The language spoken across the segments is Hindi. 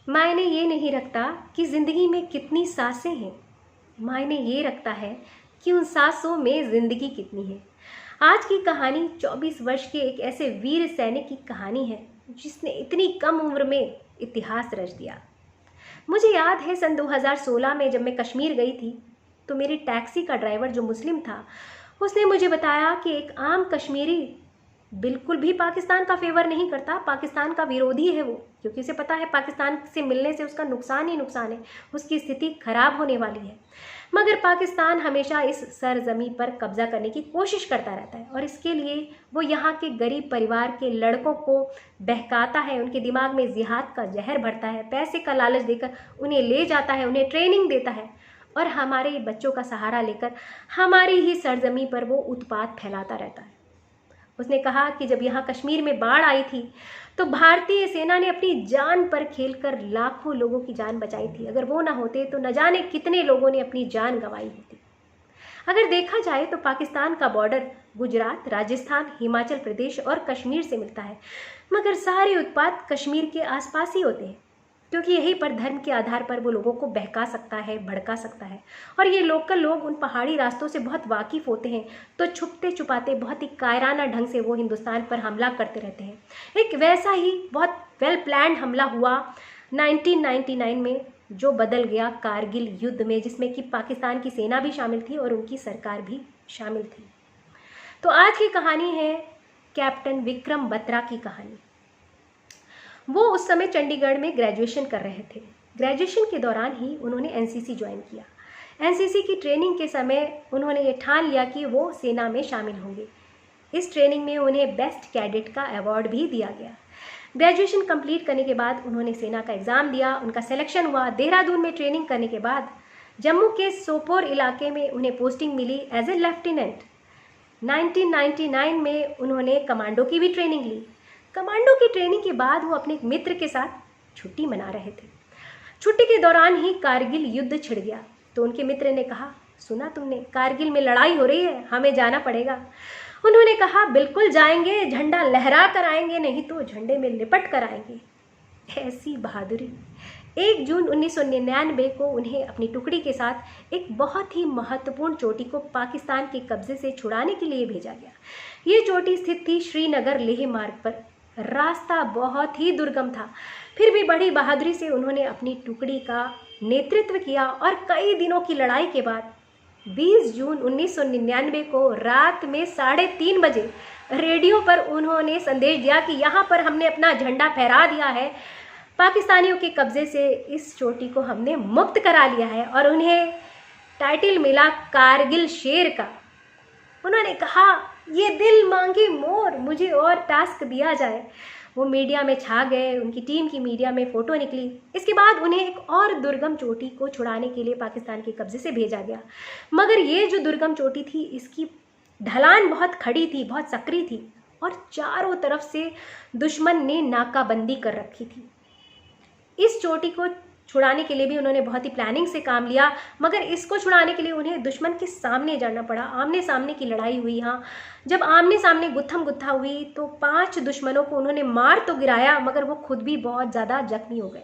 मायने ये नहीं रखता कि ज़िंदगी में कितनी सांसें हैं, मायने ये रखता है कि उन सांसों में ज़िंदगी कितनी है। आज की कहानी 24 वर्ष के एक ऐसे वीर सैनिक की कहानी है जिसने इतनी कम उम्र में इतिहास रच दिया। मुझे याद है सन 2016 में जब मैं कश्मीर गई थी तो मेरी टैक्सी का ड्राइवर जो मुस्लिम था उसने मुझे बताया कि एक आम कश्मीरी बिल्कुल भी पाकिस्तान का फेवर नहीं करता, पाकिस्तान का विरोधी है वो, क्योंकि उसे पता है पाकिस्तान से मिलने से उसका नुकसान ही नुकसान है, उसकी स्थिति खराब होने वाली है। मगर पाकिस्तान हमेशा इस सरजमी पर कब्जा करने की कोशिश करता रहता है और इसके लिए वो यहाँ के गरीब परिवार के लड़कों को बहकाता है, उनके दिमाग में जिहाद का जहर भरता है, पैसे का लालच देकर उन्हें ले जाता है, उन्हें ट्रेनिंग देता है और हमारे बच्चों का सहारा लेकर हमारी ही सरजमी पर वो उत्पात फैलाता रहता है। उसने कहा कि जब यहाँ कश्मीर में बाढ़ आई थी तो भारतीय सेना ने अपनी जान पर खेलकर लाखों लोगों की जान बचाई थी। अगर वो ना होते तो न जाने कितने लोगों ने अपनी जान गंवाई होती। अगर देखा जाए तो पाकिस्तान का बॉर्डर गुजरात, राजस्थान, हिमाचल प्रदेश और कश्मीर से मिलता है, मगर सारे उत्पात कश्मीर के आसपास ही होते हैं, क्योंकि यहीं पर धर्म के आधार पर वो लोगों को बहका सकता है, भड़का सकता है। और ये लोकल लोग उन पहाड़ी रास्तों से बहुत वाकिफ़ होते हैं, तो छुपते छुपाते बहुत ही कायराना ढंग से वो हिंदुस्तान पर हमला करते रहते हैं। एक वैसा ही बहुत वेल प्लान्ड हमला हुआ 1999 में, जो बदल गया कारगिल युद्ध में, जिसमें कि पाकिस्तान की सेना भी शामिल थी और उनकी सरकार भी शामिल थी। तो आज की कहानी है कैप्टन विक्रम बत्रा की कहानी। वो उस समय चंडीगढ़ में ग्रेजुएशन कर रहे थे। ग्रेजुएशन के दौरान ही उन्होंने एनसीसी ज्वाइन किया। एनसीसी की ट्रेनिंग के समय उन्होंने ये ठान लिया कि वो सेना में शामिल होंगे। इस ट्रेनिंग में उन्हें बेस्ट कैडेट का अवार्ड भी दिया गया। ग्रेजुएशन कंप्लीट करने के बाद उन्होंने सेना का एग्ज़ाम दिया, उनका सिलेक्शन हुआ। देहरादून में ट्रेनिंग करने के बाद जम्मू के सोपोर इलाके में उन्हें पोस्टिंग मिली एज ए लेफ्टिनेंट। 1999 में उन्होंने कमांडो की भी ट्रेनिंग ली। कमांडो की ट्रेनिंग के बाद वो अपने एक मित्र के साथ छुट्टी मना रहे थे। छुट्टी के दौरान ही कारगिल युद्ध छिड़ गया, तो उनके मित्र ने कहा, सुना तुमने, कारगिल में लड़ाई हो रही है, हमें जाना पड़ेगा। उन्होंने कहा, बिल्कुल जाएंगे, झंडा लहरा कर आएंगे, नहीं तो झंडे में लिपट कर आएंगे। ऐसी बहादुरी। 1 जून 1999 को उन्हें अपनी टुकड़ी के साथ एक बहुत ही महत्वपूर्ण चोटी को पाकिस्तान के कब्जे से छुड़ाने के लिए भेजा गया। ये चोटी स्थित थी श्रीनगर लेह मार्ग पर। रास्ता बहुत ही दुर्गम था, फिर भी बड़ी बहादुरी से उन्होंने अपनी टुकड़ी का नेतृत्व किया और कई दिनों की लड़ाई के बाद 20 जून 1999 को रात में 3:30 बजे रेडियो पर उन्होंने संदेश दिया कि यहाँ पर हमने अपना झंडा फहरा दिया है, पाकिस्तानियों के कब्जे से इस चोटी को हमने मुक्त करा लिया है। और उन्हें टाइटल मिला कारगिल शेर का। उन्होंने कहा, ये दिल मांगी मोर, मुझे और टास्क दिया जाए। वो मीडिया में छा गए, उनकी टीम की मीडिया में फ़ोटो निकली। इसके बाद उन्हें एक और दुर्गम चोटी को छुड़ाने के लिए पाकिस्तान के कब्जे से भेजा गया। मगर ये जो दुर्गम चोटी थी, इसकी ढलान बहुत खड़ी थी, बहुत सकरी थी और चारों तरफ से दुश्मन ने नाकाबंदी कर रखी थी। इस चोटी को छुड़ाने के लिए भी उन्होंने बहुत ही प्लानिंग से काम लिया, मगर इसको छुड़ाने के लिए उन्हें दुश्मन के सामने जाना पड़ा। आमने सामने की लड़ाई हुई यहाँ। जब आमने सामने गुत्थम गुत्था हुई तो 5 दुश्मनों को उन्होंने मार तो गिराया, मगर वो खुद भी बहुत ज़्यादा जख्मी हो गए।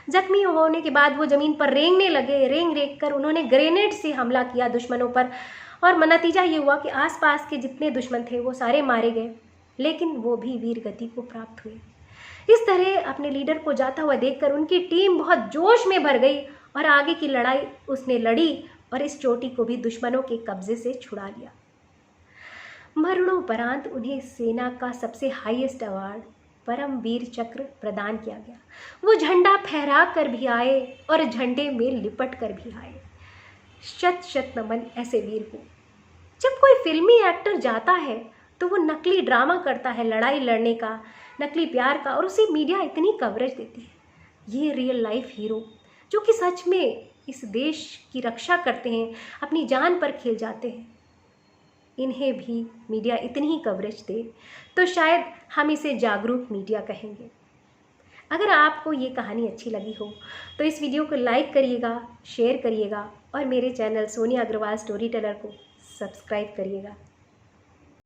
जख्मी होने के बाद वो ज़मीन पर रेंगने लगे। रेंग कर उन्होंने ग्रेनेड से हमला किया दुश्मनों पर और नतीजा ये हुआ कि आसपास के जितने दुश्मन थे वो सारे मारे गए, लेकिन वो भी वीर गति को प्राप्त हुए। इस तरह अपने लीडर को जाता हुआ देखकर उनकी टीम बहुत जोश में भर गई और आगे की लड़ाई उसने लड़ी और इस चोटी को भी दुश्मनों के कब्जे से छुड़ा लिया। मरणोपरांत उन्हें सेना का सबसे हाईएस्ट अवार्ड परमवीर चक्र प्रदान किया गया। वो झंडा फहरा कर भी आए और झंडे में लिपट कर भी आए। शत शत नमन ऐसे वीर को। जब कोई फिल्मी एक्टर जाता है तो वो नकली ड्रामा करता है, लड़ाई लड़ने का, नकली प्यार का, और उसे मीडिया इतनी कवरेज देती है। ये रियल लाइफ हीरो जो कि सच में इस देश की रक्षा करते हैं, अपनी जान पर खेल जाते हैं, इन्हें भी मीडिया इतनी ही कवरेज दे तो शायद हम इसे जागरूक मीडिया कहेंगे। अगर आपको ये कहानी अच्छी लगी हो तो इस वीडियो को लाइक करिएगा, शेयर करिएगा और मेरे channel Sonia Agarwal story teller को सब्सक्राइब करिएगा।